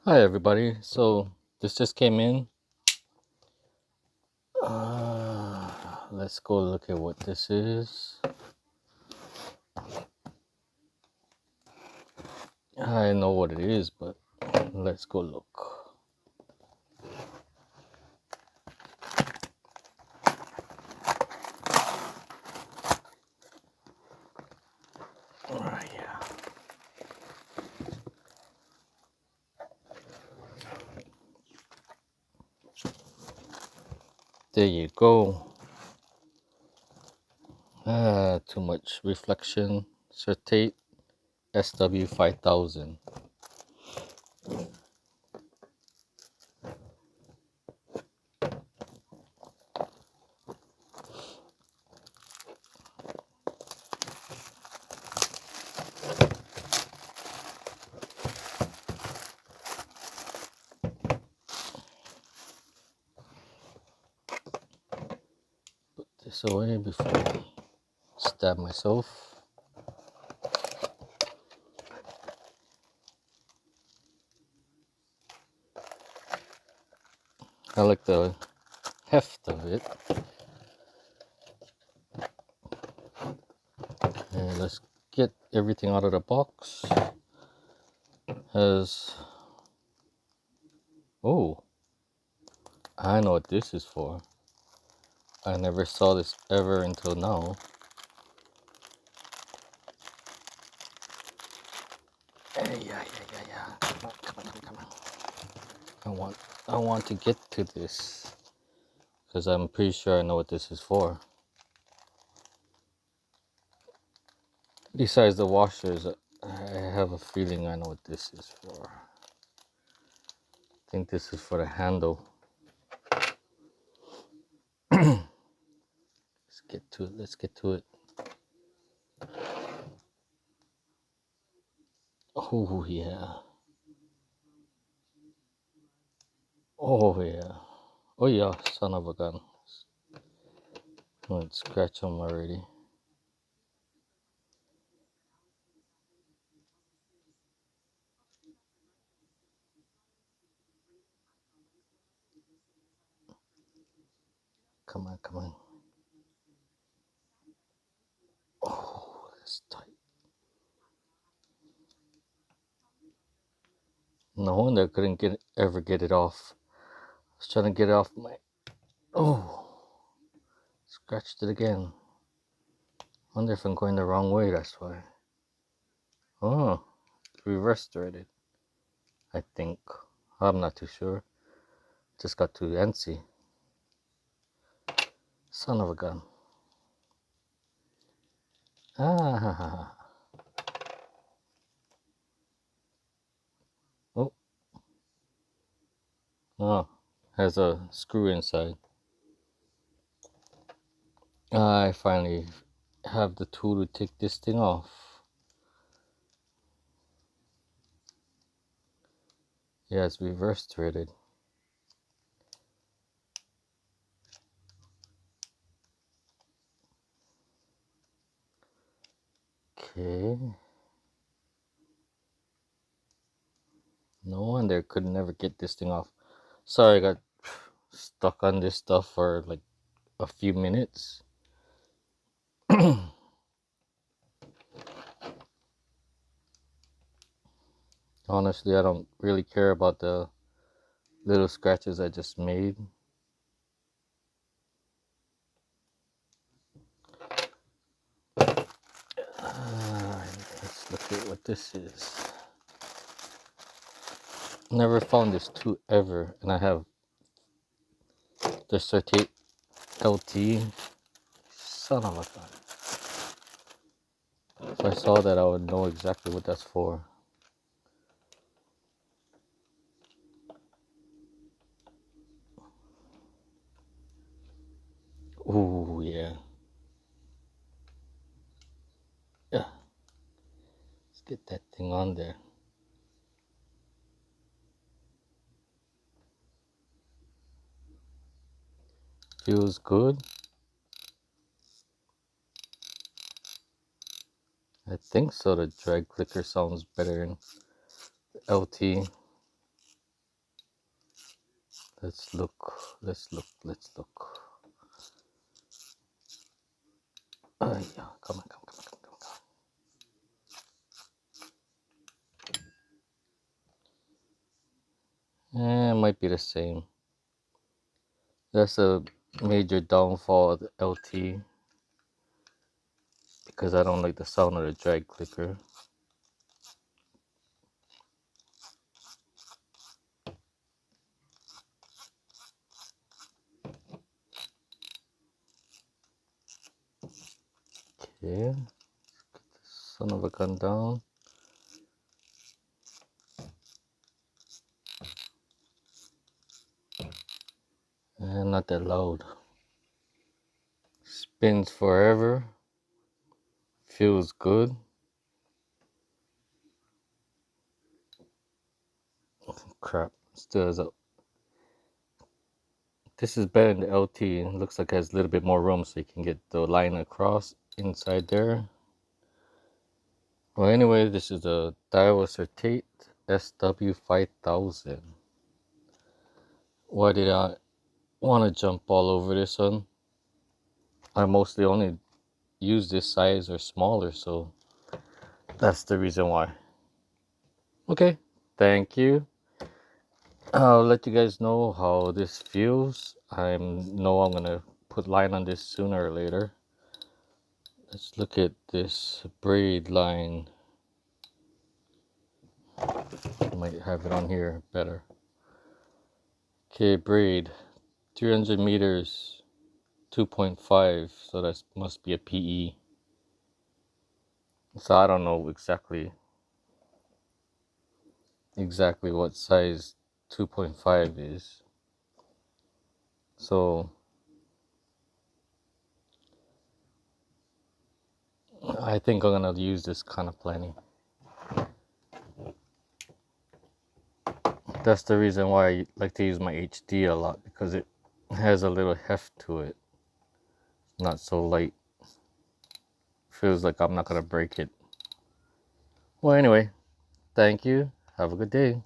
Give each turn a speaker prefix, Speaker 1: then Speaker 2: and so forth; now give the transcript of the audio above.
Speaker 1: Hi everybody. So this just came in. Let's go look at what this is. I know what it is, but let's go look. Alright, yeah. There you go. Too much reflection. Certate SW5000. Put this away before I stab myself. I like the heft of it. And let's get everything out of the box. Has oh, I know what this is for. I never saw this ever until now. Yeah. Come on. I want to get to this because I'm pretty sure I know what this is for. Besides the washers, I have a feeling I know what this is for. I think this is for the handle. Let's get to it. Let's get to it. Oh yeah. Oh yeah. Oh yeah. Son of a gun. Let's scratch them already. Come on. Oh, that's tight. No wonder I couldn't ever get it off. I was trying to get it off my. Oh, scratched it again. Wonder if I'm going the wrong way. That's why. Oh, reverse threaded. I think. I'm not too sure. Just got too antsy. Son of a gun. Ah. Oh. Oh. Has a screw inside. I finally have the tool to take this thing off. Yeah, it's reverse threaded. Okay. No wonder I could never get this thing off. Sorry, I got stuck on this stuff for like a few minutes. Honestly, I don't really care about the little scratches I just made. Let's look at what this is. Never found this tool ever, and I have the Certate LT. Son of a gun. If I saw that, I would know exactly what that's for. Ooh, yeah. Yeah. Let's get that thing on there. Feels good. I think so. The drag clicker sounds better in LT. Let's look. Let's look. Let's look. Yeah, come on, come on, come on, come on, come on. It might be the same. That's a major downfall of the LT because I don't like the sound of the drag clicker. Okay, let's get this son of a gun down. And not that loud. Spins forever. Feels good. Crap. Still has a. This is better than the LT. It looks like it has a little bit more room so you can get the line across inside there. Well, anyway, this is the Daiwa Certate SW5000. Why did I want to jump all over this one? I mostly only use this size or smaller, so that's the reason why. Okay, thank you. I'll let you guys know how this feels. I know I'm gonna put line on this sooner or later. Let's look at this braid line. I might have it on here better. Okay, braid, 300 meters, 2.5, so that must be a PE. So I don't know exactly what size 2.5 is. So I think I'm gonna use this kind of plenty. That's the reason why I like to use my HD a lot, because it has a little heft to it. Not so light. Feels like I'm not gonna break it. Well, anyway, thank you. Have a good day.